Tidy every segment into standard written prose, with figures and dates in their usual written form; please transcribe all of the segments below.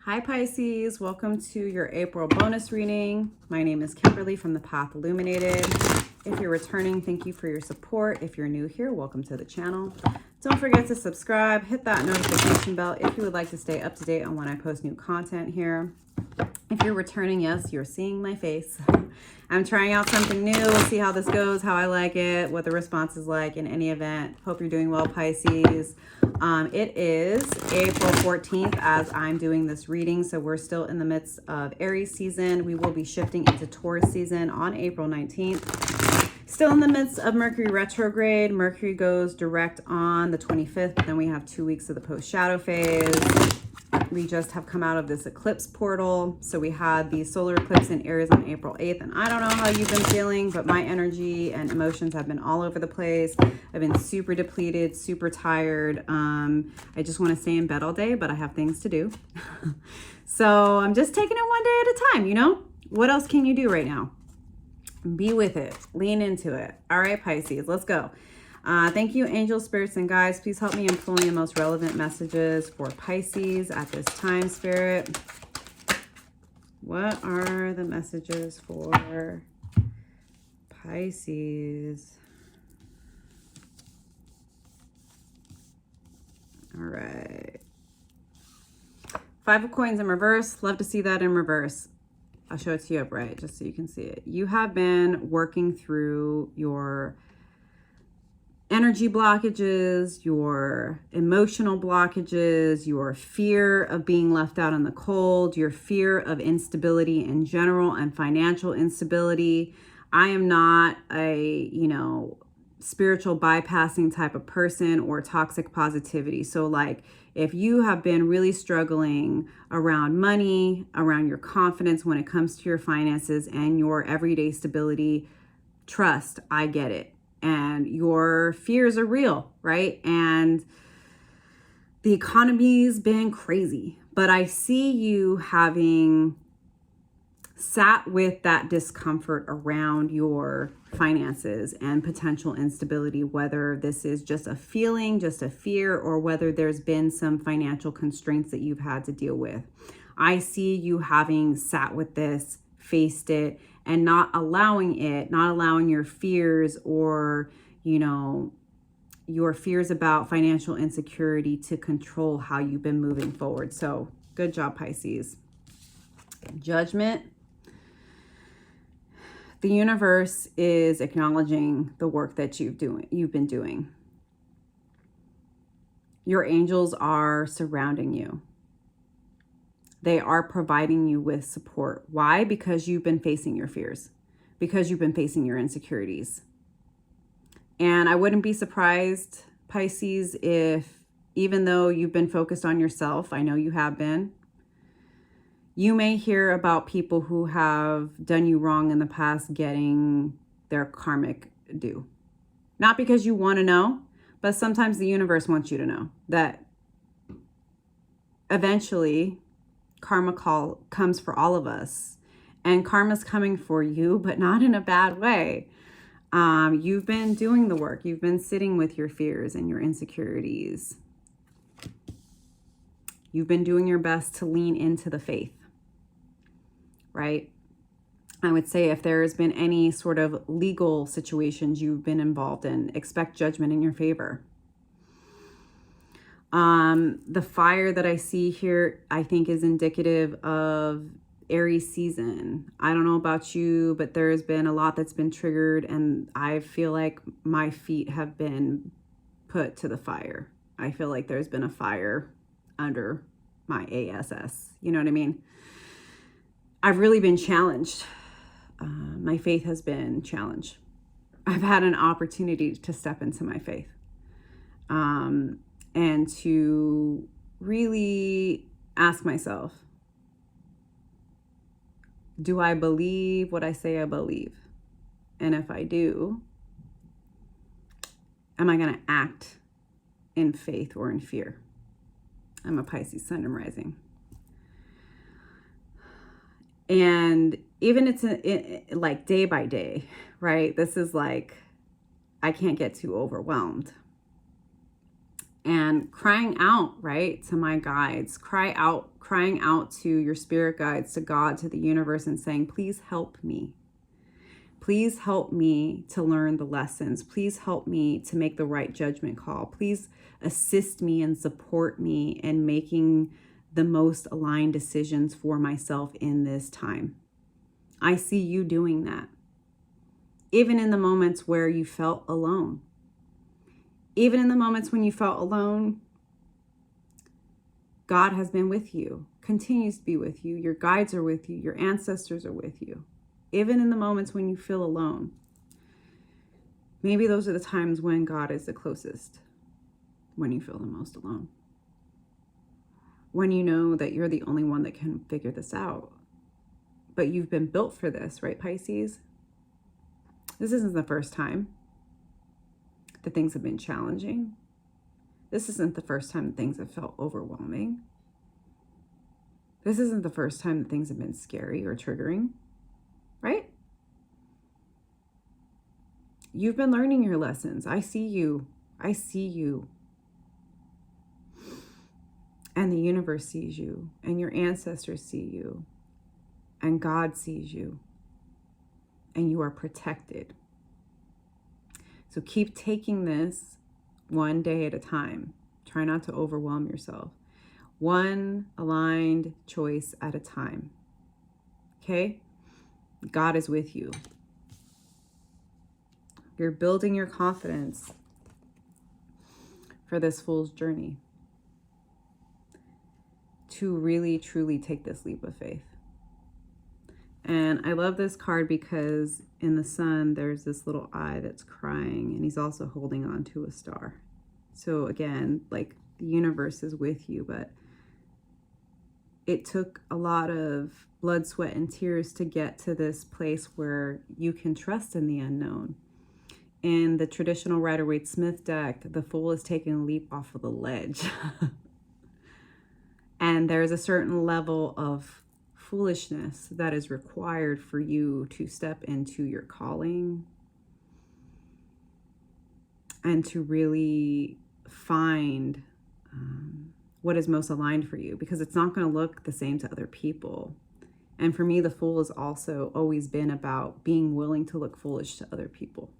Hi Pisces, welcome to your April bonus reading. My name is Kimberly from the Path Illuminated. If you're returning, thank you for your support. If you're new here, welcome to the channel. Don't forget to subscribe, hit that notification bell if you would like to stay up to date on when I post new content here. If you're returning, yes, you're seeing my face. I'm trying out something new. We'll see how this goes, how I like it, what the response is like in any event. Hope you're doing well, Pisces. It is April 14th as I'm doing this reading, so we're still in the midst of Aries season. We will be shifting into Taurus season on April 19th. Still in the midst of Mercury retrograde. Mercury goes direct on the 25th, but then we have 2 weeks of the post-shadow phase. We just have come out of this eclipse portal. So we had the solar eclipse in Aries on April 8th. And I don't know how you've been feeling, but my energy and emotions have been all over the place. I've been super depleted, super tired. I just want to stay in bed all day, but I have things to do. So I'm just taking it one day at a time, you know? What else can you do right now? Be with it. Lean into it. All right, Pisces, let's go. Thank you, angels, spirits, and guides. Please help me in pulling the most relevant messages for Pisces at this time, Spirit. What are the messages for Pisces? All right. 5 of coins in reverse. Love to see that in reverse. I'll show it to you upright just so you can see it. You have been working through your energy blockages, your emotional blockages, your fear of being left out in the cold, your fear of instability in general and financial instability. I am not a, spiritual bypassing type of person or toxic positivity. So like if you have been really struggling around money, around your confidence when it comes to your finances and your everyday stability, trust, I get it. And your fears are real, right? And the economy's been crazy, but I see you having sat with that discomfort around your finances and potential instability, whether this is just a feeling, just a fear, or whether there's been some financial constraints that you've had to deal with. I see you having sat with this, faced it, and not allowing your fears or, your fears about financial insecurity to control how you've been moving forward. So good job, Pisces. Judgment. The universe is acknowledging the work that you've been doing. Your angels are surrounding you. They are providing you with support. Why? Because you've been facing your fears, because you've been facing your insecurities. And I wouldn't be surprised, Pisces, if even though you've been focused on yourself, I know you have been, you may hear about people who have done you wrong in the past getting their karmic due. Not because you want to know, but sometimes the universe wants you to know that eventually karma comes for all of us, and karma's coming for you, but not in a bad way. You've been doing the work. You've been sitting with your fears and your insecurities. You've been doing your best to lean into the faith, right? I would say if there has been any sort of legal situations you've been involved in, expect judgment in your favor. The fire that I see here, I think is indicative of Aries season. I don't know about you, but there's been a lot that's been triggered, and I feel like my feet have been put to the fire. I feel like there's been a fire under my ASS. You know what I mean? I've really been challenged. My faith has been challenged. I've had an opportunity to step into my faith. And to really ask myself, do I believe what I say I believe? And if I do, am I going to act in faith or in fear? I'm a Pisces sun and rising. And even it's like day by day, right? This is like, I can't get too overwhelmed. and crying out, right, to my guides, crying out to your spirit guides, to God, to the universe, and saying, please help me. Please help me to learn the lessons. Please help me to make the right judgment call. Please assist me and support me in making the most aligned decisions for myself in this time. I see you doing that. Even in the moments where you felt alone. Even in the moments when you felt alone, God has been with you, continues to be with you. Your guides are with you. Your ancestors are with you. Even in the moments when you feel alone. Maybe those are the times when God is the closest, when you feel the most alone. When you know that you're the only one that can figure this out. But you've been built for this, right, Pisces? This isn't the first time that things have been challenging. This isn't the first time that things have felt overwhelming. This isn't the first time that things have been scary or triggering, right? You've been learning your lessons. I see you. I see you. And the universe sees you, and your ancestors see you, and God sees you, and you are protected. So keep taking this one day at a time. Try not to overwhelm yourself. One aligned choice at a time. Okay? God is with you. You're building your confidence for this fool's journey to really, truly take this leap of faith. And I love this card because in the sun, there's this little eye that's crying, and he's also holding on to a star. So again, like, the universe is with you, but it took a lot of blood, sweat, and tears to get to this place where you can trust in the unknown. In the traditional Rider-Waite-Smith deck, the Fool is taking a leap off of the ledge. And there's a certain level of foolishness that is required for you to step into your calling and to really find what is most aligned for you, because it's not going to look the same to other people. And for me, the Fool has also always been about being willing to look foolish to other people,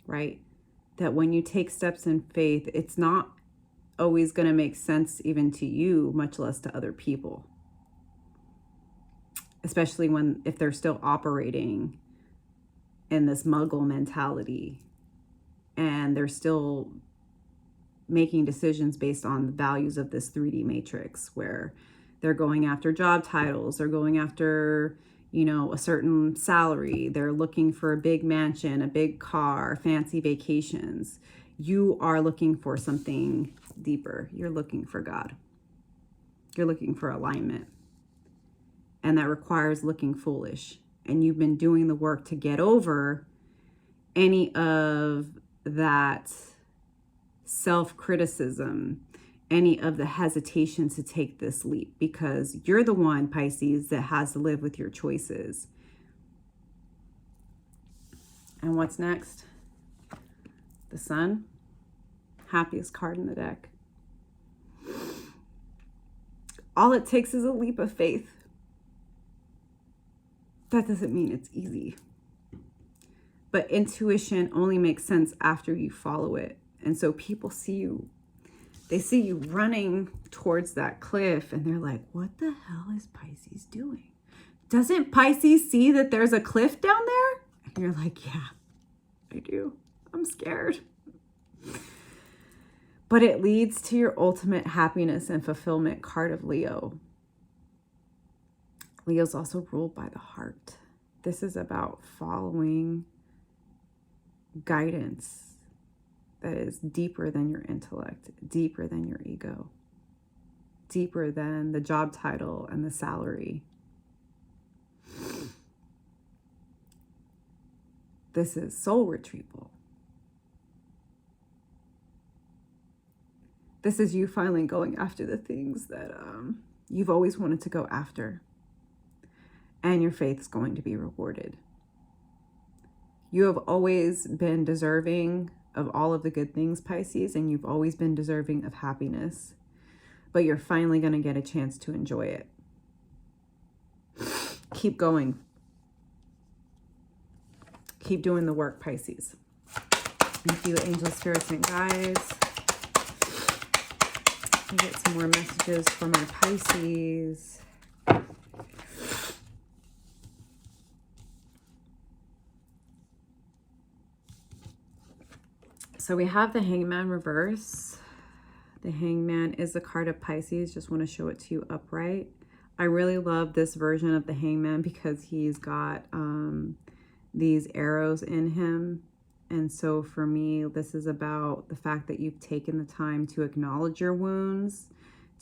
right? That when you take steps in faith, it's not always going to make sense even to you, much less to other people. Especially if they're still operating in this muggle mentality and they're still making decisions based on the values of this 3D matrix, where they're going after job titles, they're going after, a certain salary, they're looking for a big mansion, a big car, fancy vacations. You are looking for something deeper. You're looking for God. You're looking for alignment. And that requires looking foolish. And you've been doing the work to get over any of that self-criticism, any of the hesitation to take this leap, because you're the one, Pisces, that has to live with your choices. And what's next? The Sun. Happiest card in the deck. All it takes is a leap of faith. That doesn't mean it's easy. But intuition only makes sense after you follow it. And so people see you. They see you running towards that cliff and they're like, what the hell is Pisces doing? Doesn't Pisces see that there's a cliff down there? And you're like, yeah, I do. I'm scared. But it leads to your ultimate happiness and fulfillment, card of Leo. Leo's also ruled by the heart. This is about following guidance that is deeper than your intellect, deeper than your ego, deeper than the job title and the salary. This is soul retrieval. This is you finally going after the things that you've always wanted to go after. And your faith is going to be rewarded. You have always been deserving of all of the good things, Pisces, and you've always been deserving of happiness, but you're finally going to get a chance to enjoy it. Keep going. Keep doing the work, Pisces. Thank you, angels, spirits, and guides. We get some more messages from our Pisces. So we have the Hangman reverse. The Hangman is a card of Pisces. Just want to show it to you upright. I really love this version of the Hangman because he's got these arrows in him. And so for me, this is about the fact that you've taken the time to acknowledge your wounds,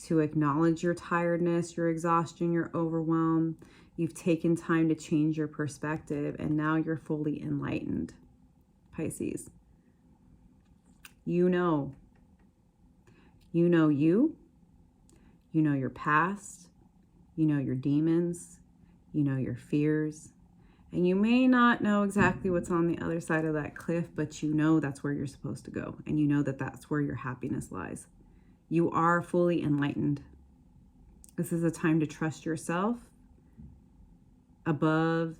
to acknowledge your tiredness, your exhaustion, your overwhelm. You've taken time to change your perspective, and now you're fully enlightened, Pisces. You know you, you know your past, you know your demons, you know your fears, and you may not know exactly what's on the other side of that cliff, but you know that's where you're supposed to go, and you know that that's where your happiness lies. You are fully enlightened. This is a time to trust yourself above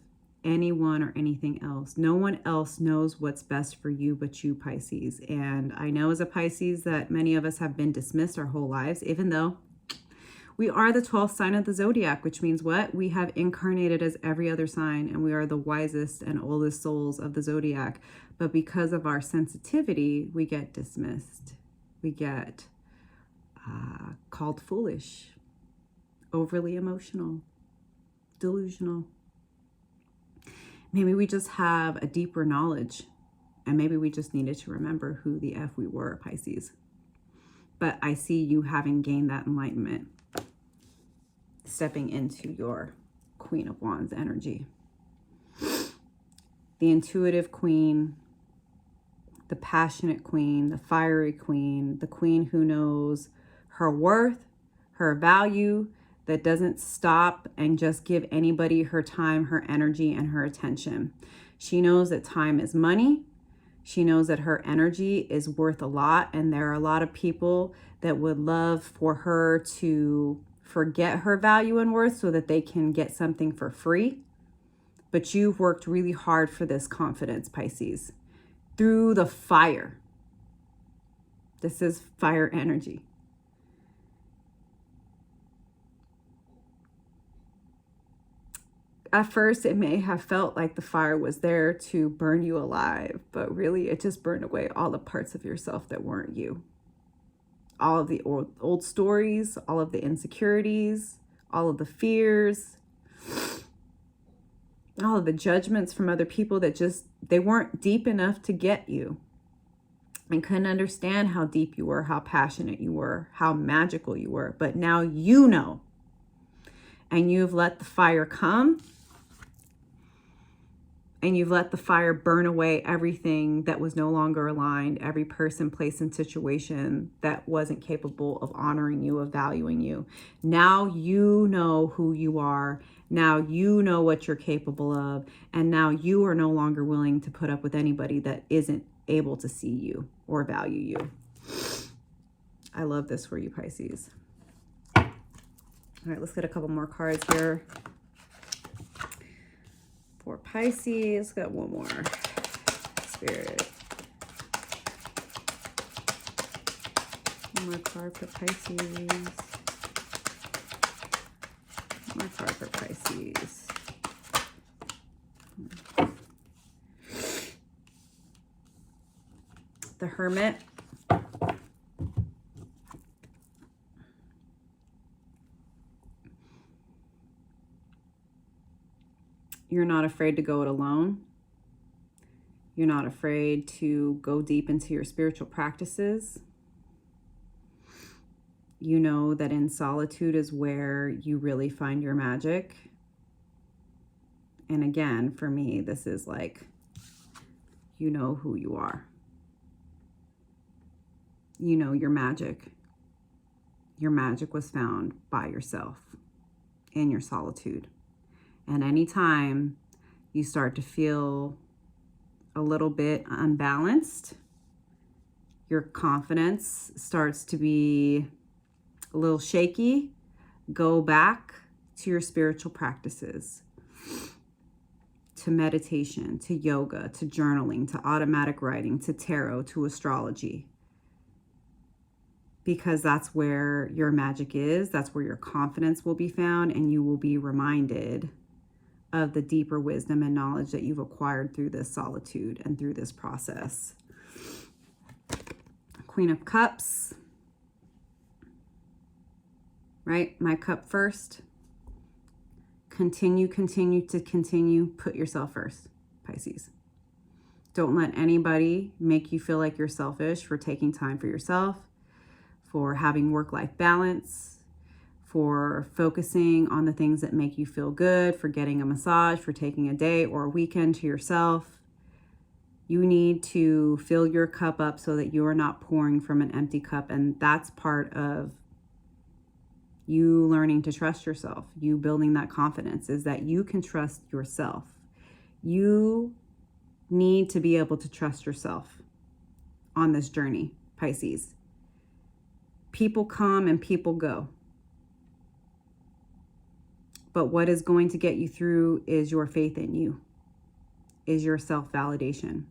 anyone or anything else. No one else knows what's best for you but you, Pisces. And I know as a Pisces that many of us have been dismissed our whole lives, even though we are the 12th sign of the zodiac, which means what? We have incarnated as every other sign, and we are the wisest and oldest souls of the zodiac. But because of our sensitivity, we get dismissed. We get called foolish, overly emotional, delusional. Maybe we just have a deeper knowledge, and maybe we just needed to remember who the F we were, Pisces. But I see you having gained that enlightenment, stepping into your Queen of Wands energy. The intuitive queen, the passionate queen, the fiery queen, the queen who knows her worth, her value, that doesn't stop and just give anybody her time, her energy, and her attention. She knows that time is money. She knows that her energy is worth a lot, and there are a lot of people that would love for her to forget her value and worth so that they can get something for free. But you've worked really hard for this confidence, Pisces, through the fire. This is fire energy. At first, it may have felt like the fire was there to burn you alive, but really it just burned away all the parts of yourself that weren't you. All of the old stories, all of the insecurities, all of the fears, all of the judgments from other people that just, they weren't deep enough to get you and couldn't understand how deep you were, how passionate you were, how magical you were. But now you know, and you've let the fire come. And you've let the fire burn away everything that was no longer aligned, every person, place, and situation that wasn't capable of honoring you, of valuing you. Now you know who you are. Now you know what you're capable of. And now you are no longer willing to put up with anybody that isn't able to see you or value you. I love this for you, Pisces. All right, let's get a couple more cards here. For Pisces, got one more. Spirit. One more card for Pisces. One more card for Pisces. The Hermit. You're not afraid to go it alone. You're not afraid to go deep into your spiritual practices. You know that in solitude is where you really find your magic. And again, for me, this is like, you know who you are. You know your magic. Your magic was found by yourself in your solitude. And anytime you start to feel a little bit unbalanced, your confidence starts to be a little shaky, go back to your spiritual practices, to meditation, to yoga, to journaling, to automatic writing, to tarot, to astrology. Because that's where your magic is, that's where your confidence will be found, and you will be reminded of the deeper wisdom and knowledge that you've acquired through this solitude and through this process. Queen of Cups, right? My cup first. Continue, put yourself first, Pisces. Don't let anybody make you feel like you're selfish for taking time for yourself, for having work-life balance, for focusing on the things that make you feel good, for getting a massage, for taking a day or a weekend to yourself. You need to fill your cup up so that you are not pouring from an empty cup. And that's part of you learning to trust yourself, you building that confidence, is that you can trust yourself. You need to be able to trust yourself on this journey, Pisces. People come and people go. But what is going to get you through is your faith in you, is your self-validation.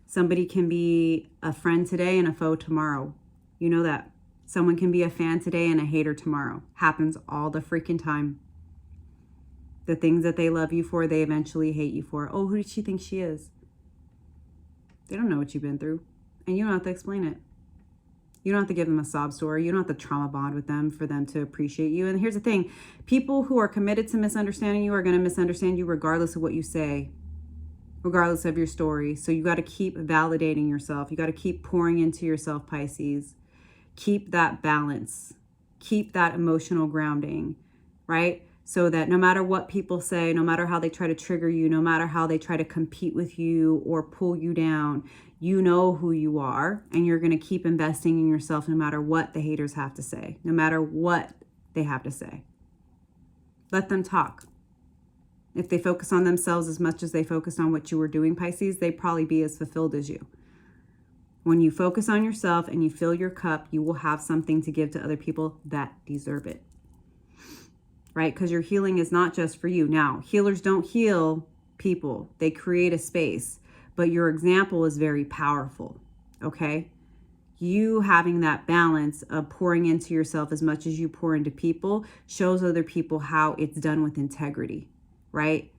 Somebody can be a friend today and a foe tomorrow. You know that. Someone can be a fan today and a hater tomorrow. Happens all the freaking time. The things that they love you for, they eventually hate you for. Oh, who does she think she is? They don't know what you've been through. And you don't have to explain it. You don't have to give them a sob story. You don't have to trauma bond with them for them to appreciate you. And here's the thing. People who are committed to misunderstanding you are going to misunderstand you regardless of what you say, regardless of your story. So you got to keep validating yourself. You got to keep pouring into yourself, Pisces. Keep that balance. Keep that emotional grounding, right? So that no matter what people say, no matter how they try to trigger you, no matter how they try to compete with you or pull you down, you know who you are, and you're going to keep investing in yourself no matter what the haters have to say, no matter what they have to say. Let them talk. If they focus on themselves as much as they focus on what you were doing, Pisces, they'd probably be as fulfilled as you. When you focus on yourself and you fill your cup, you will have something to give to other people that deserve it. Right? Because your healing is not just for you. Now, healers don't heal people. They create a space. But your example is very powerful. Okay? You having that balance of pouring into yourself as much as you pour into people shows other people how it's done with integrity. Right?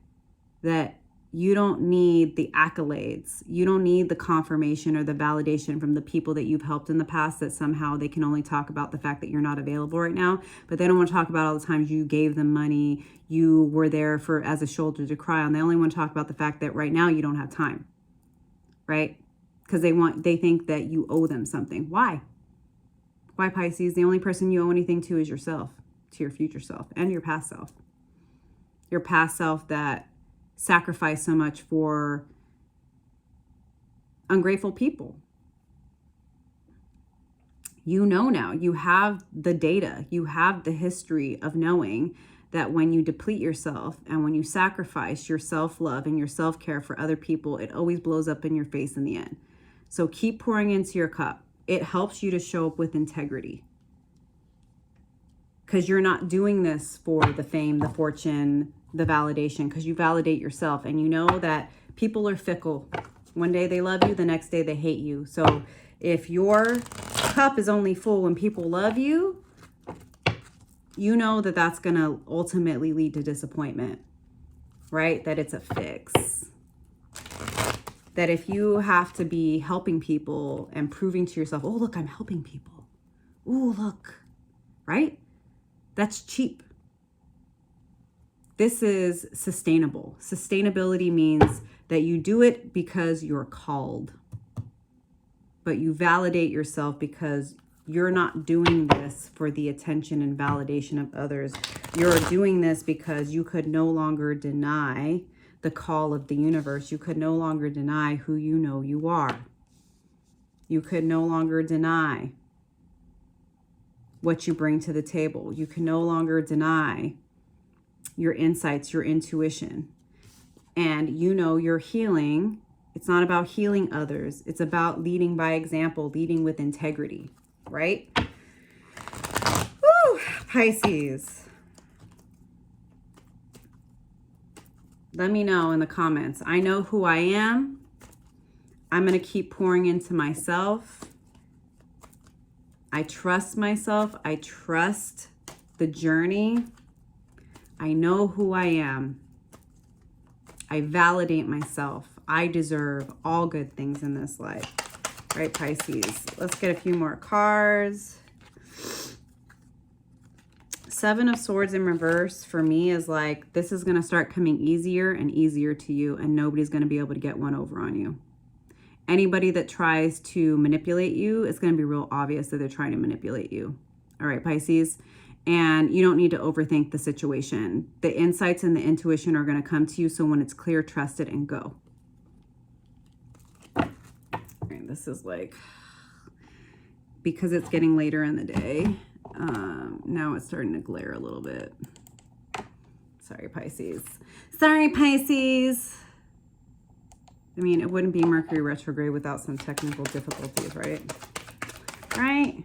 That you don't need the accolades. You don't need the confirmation or the validation from the people that you've helped in the past, that somehow they can only talk about the fact that you're not available right now. But they don't want to talk about all the times you gave them money, you were there for as a shoulder to cry on. They only want to talk about the fact that right now you don't have time, right? Because they think that you owe them something. Why? Why, Pisces? The only person you owe anything to is yourself, to your future self and your past self. Your past self that sacrifice so much for ungrateful people. You know now, you have the data, you have the history of knowing that when you deplete yourself and when you sacrifice your self-love and your self-care for other people, it always blows up in your face in the end. So keep pouring into your cup. It helps you to show up with integrity. Because you're not doing this for the fame, the fortune, the validation, because you validate yourself and you know that people are fickle. One day they love you, the next day they hate you. So if your cup is only full when people love you, you know that that's going to ultimately lead to disappointment, right? That it's a fix. That if you have to be helping people and proving to yourself, oh, look, I'm helping people. Oh, look, right? That's cheap. This is sustainable. Sustainability means that you do it because you're called, but you validate yourself because you're not doing this for the attention and validation of others. You're doing this because you could no longer deny the call of the universe. You could no longer deny who you know you are. You could no longer deny what you bring to the table. You can no longer deny your insights, your intuition. And you know your healing It's not about healing others. It's about leading by example, leading with integrity, right? Woo, Pisces. Let me know in the comments. I know who I am. I'm going to keep pouring into myself. I trust myself. I trust the journey. I know who I am. I validate myself. I deserve all good things in this life. Right, Pisces? Let's get a few more cards. Seven of Swords in reverse for me is like, this is going to start coming easier and easier to you, and nobody's going to be able to get one over on you. Anybody that tries to manipulate you, it's going to be real obvious that they're trying to manipulate you. All right, Pisces? And you don't need to overthink the situation. The insights and the intuition are going to come to you, so when it's clear, trust it and go. All right, this is like, because it's getting later in the day, now it's starting to glare a little bit. Sorry, Pisces. Sorry, Pisces. I mean, it wouldn't be Mercury retrograde without some technical difficulties, right? Right?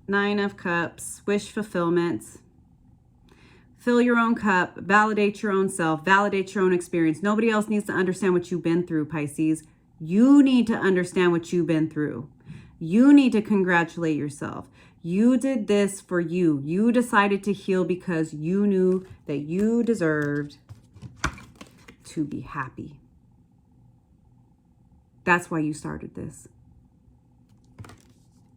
Nine of Cups, wish fulfillment. Fill your own cup, validate your own self, validate your own experience. Nobody else needs to understand what you've been through, Pisces. You need to understand what you've been through. You need to congratulate yourself. You did this for you. You decided to heal because you knew that you deserved to be happy. That's why you started this.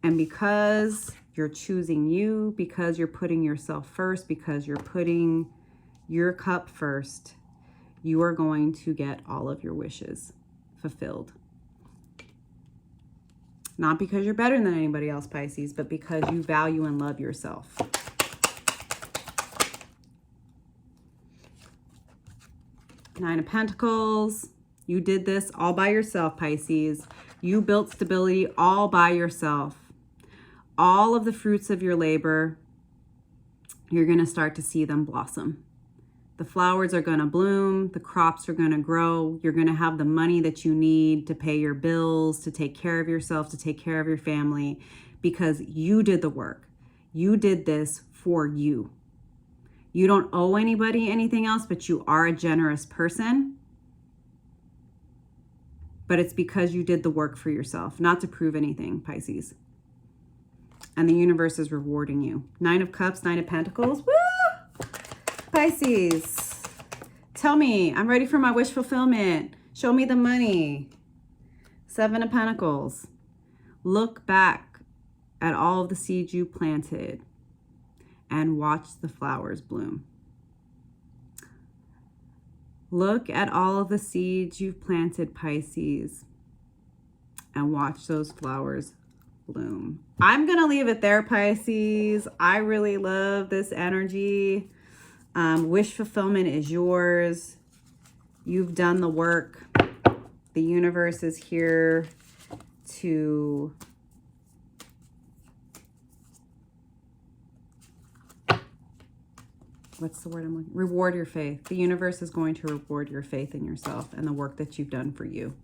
And because you're choosing you, because you're putting yourself first, because you're putting your cup first, you are going to get all of your wishes fulfilled. Not because you're better than anybody else, Pisces, but because you value and love yourself. Nine of Pentacles. You did this all by yourself, Pisces. You built stability all by yourself. All of the fruits of your labor, you're going to start to see them blossom. The flowers are going to bloom. The crops are going to grow. You're going to have the money that you need to pay your bills, to take care of yourself, to take care of your family, because you did the work. You did this for you. You don't owe anybody anything else, but you are a generous person. But it's because you did the work for yourself, not to prove anything, Pisces. And the universe is rewarding you. Nine of Cups, Nine of Pentacles. Woo! Pisces, tell me, I'm ready for my wish fulfillment. Show me the money. Seven of Pentacles. Look back at all of the seeds you planted and watch the flowers bloom. Look at all of the seeds you've planted, Pisces, and watch those flowers bloom. I'm going to leave it there, Pisces. I really love this energy. Wish fulfillment is yours. You've done the work. The universe is here to what's the word I'm looking? Reward your faith. The universe is going to reward your faith in yourself and the work that you've done for you.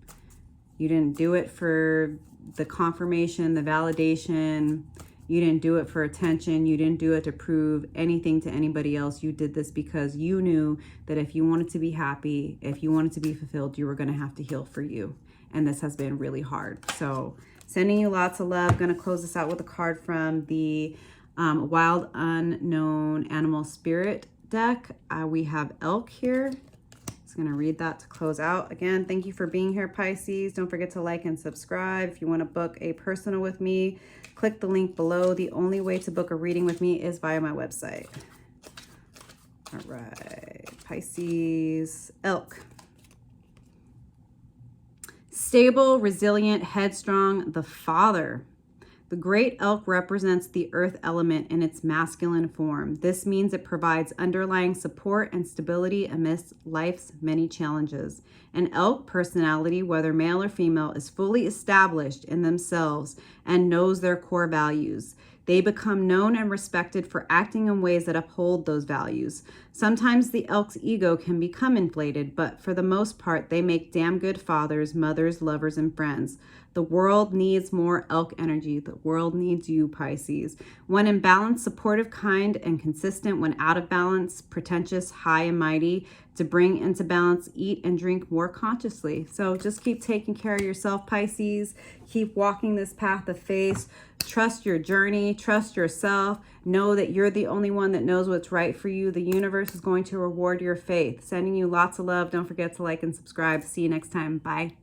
You didn't do it for the confirmation, the validation. You didn't do it for attention. You didn't do it to prove anything to anybody else. You did this because you knew that if you wanted to be happy, if you wanted to be fulfilled, you were going to have to heal for you. And this has been really hard. So sending you lots of love. Going to close this out with a card from the Wild Unknown Animal Spirit deck. We have Elk here. Just going to read that to close out. Again, thank you for being here, Pisces. Don't forget to like and subscribe. If you want to book a personal with me, click the link below. The only way to book a reading with me is via my website. All right, Pisces, Elk. Stable, resilient, headstrong, the father. The great elk represents the earth element in its masculine form. This means it provides underlying support and stability amidst life's many challenges. An elk personality, whether male or female, is fully established in themselves and knows their core values. They become known and respected for acting in ways that uphold those values. Sometimes the elk's ego can become inflated, but for the most part, they make damn good fathers, mothers, lovers, and friends. The world needs more elk energy. The world needs you, Pisces. When in balance, supportive, kind, and consistent. When out of balance, pretentious, high and mighty. To bring into balance, eat and drink more consciously. So just keep taking care of yourself, Pisces. Keep walking this path of faith. Trust your journey. Trust yourself. Know that you're the only one that knows what's right for you. The universe is going to reward your faith. Sending you lots of love. Don't forget to like and subscribe. See you next time. Bye.